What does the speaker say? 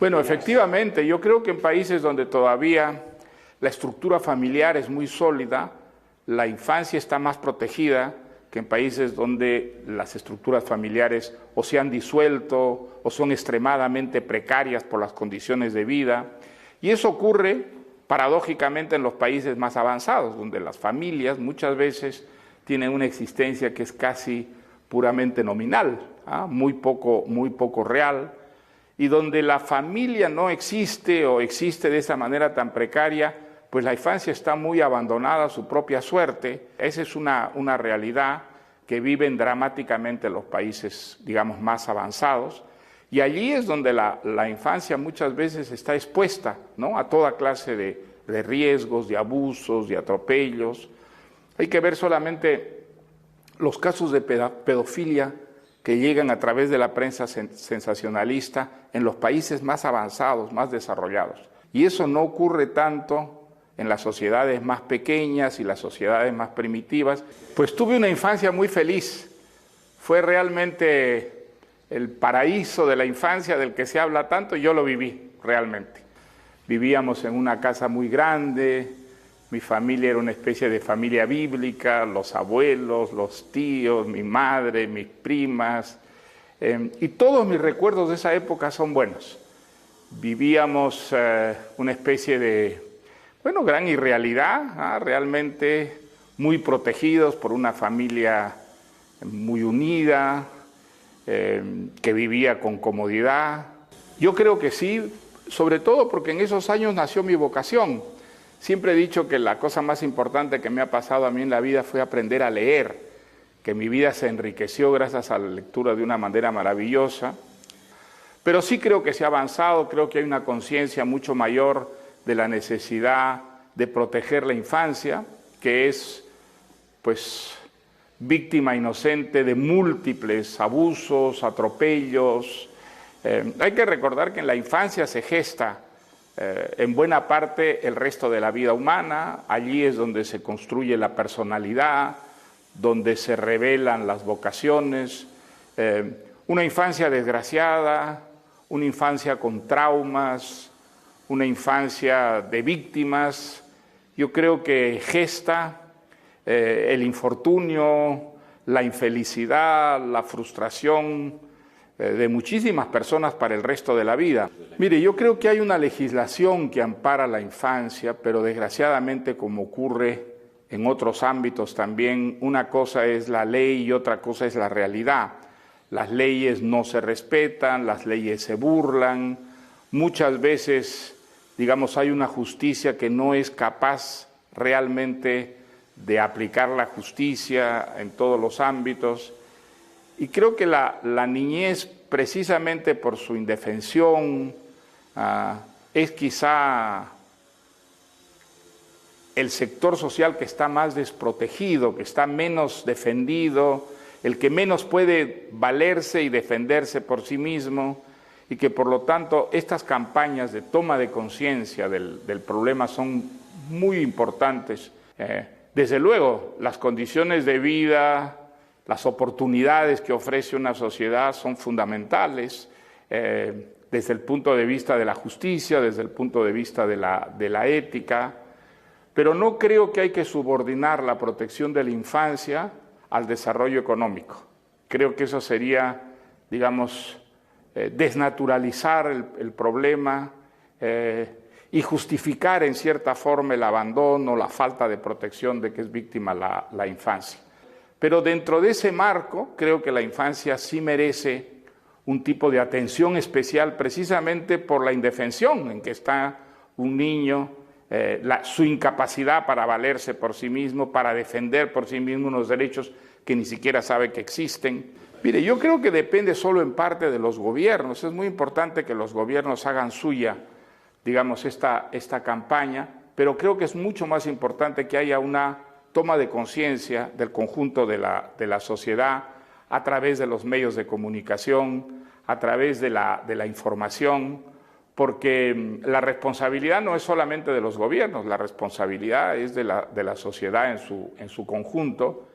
Bueno, efectivamente, yo creo que en países donde todavía la estructura familiar es muy sólida, la infancia está más protegida que en países donde las estructuras familiares o se han disuelto o son extremadamente precarias por las condiciones de vida. Y eso ocurre paradójicamente en los países más avanzados, donde las familias muchas veces tienen una existencia que es casi puramente nominal, muy poco real, y donde la familia no existe o existe de esa manera tan precaria, pues la infancia está muy abandonada a su propia suerte. Esa es una realidad que viven dramáticamente los países, digamos, más avanzados, y allí es donde la infancia muchas veces está expuesta, ¿no?, a toda clase de riesgos, de abusos, de atropellos. Hay que ver solamente los casos de pedofilia que llegan a través de la prensa sensacionalista en los países más avanzados, más desarrollados. Y eso no ocurre tanto en las sociedades más pequeñas y las sociedades más primitivas. Pues tuve una infancia muy feliz. Fue realmente el paraíso de la infancia del que se habla tanto, y yo lo viví realmente. Vivíamos en una casa muy grande, mi familia era una especie de familia bíblica, los abuelos, los tíos, mi madre, mis primas, y todos mis recuerdos de esa época son buenos. Vivíamos una especie de, gran irrealidad, realmente muy protegidos por una familia muy unida, que vivía con comodidad. Yo creo que sí, sobre todo porque en esos años nació mi vocación. Siempre he dicho que la cosa más importante que me ha pasado a mí en la vida fue aprender a leer, que mi vida se enriqueció gracias a la lectura de una manera maravillosa. Pero sí creo que se ha avanzado, creo que hay una conciencia mucho mayor de la necesidad de proteger la infancia, que es, pues, víctima inocente de múltiples abusos, atropellos. Hay que recordar que en la infancia se gesta en buena parte el resto de la vida humana. Allí es donde se construye la personalidad, donde se revelan las vocaciones. Una infancia desgraciada, una infancia con traumas, una infancia de víctimas, yo creo que gesta el infortunio, la infelicidad, la frustración de muchísimas personas para el resto de la vida. Mire, yo creo que hay una legislación que ampara la infancia, pero desgraciadamente, como ocurre en otros ámbitos también, una cosa es la ley y otra cosa es la realidad. Las leyes no se respetan, las leyes se burlan, muchas veces, digamos, hay una justicia que no es capaz realmente de aplicar la justicia en todos los ámbitos. Y creo que la niñez, precisamente por su indefensión, es quizá el sector social que está más desprotegido, que está menos defendido, el que menos puede valerse y defenderse por sí mismo, y que por lo tanto estas campañas de toma de conciencia del problema son muy importantes. Desde luego, las condiciones de vida, las oportunidades que ofrece una sociedad son fundamentales desde el punto de vista de la justicia, desde el punto de vista de la ética, pero no creo que hay que subordinar la protección de la infancia al desarrollo económico. Creo que eso sería, digamos, desnaturalizar el problema y justificar en cierta forma el abandono, la falta de protección de que es víctima la infancia. Pero dentro de ese marco, creo que la infancia sí merece un tipo de atención especial precisamente por la indefensión en que está un niño, su incapacidad para valerse por sí mismo, para defender por sí mismo unos derechos que ni siquiera sabe que existen. Mire, yo creo que depende solo en parte de los gobiernos. Es muy importante que los gobiernos hagan suya, digamos, esta campaña, pero creo que es mucho más importante que haya una toma de conciencia del conjunto de la sociedad a través de los medios de comunicación, a través de la información, porque la responsabilidad no es solamente de los gobiernos, la responsabilidad es de la sociedad en su conjunto.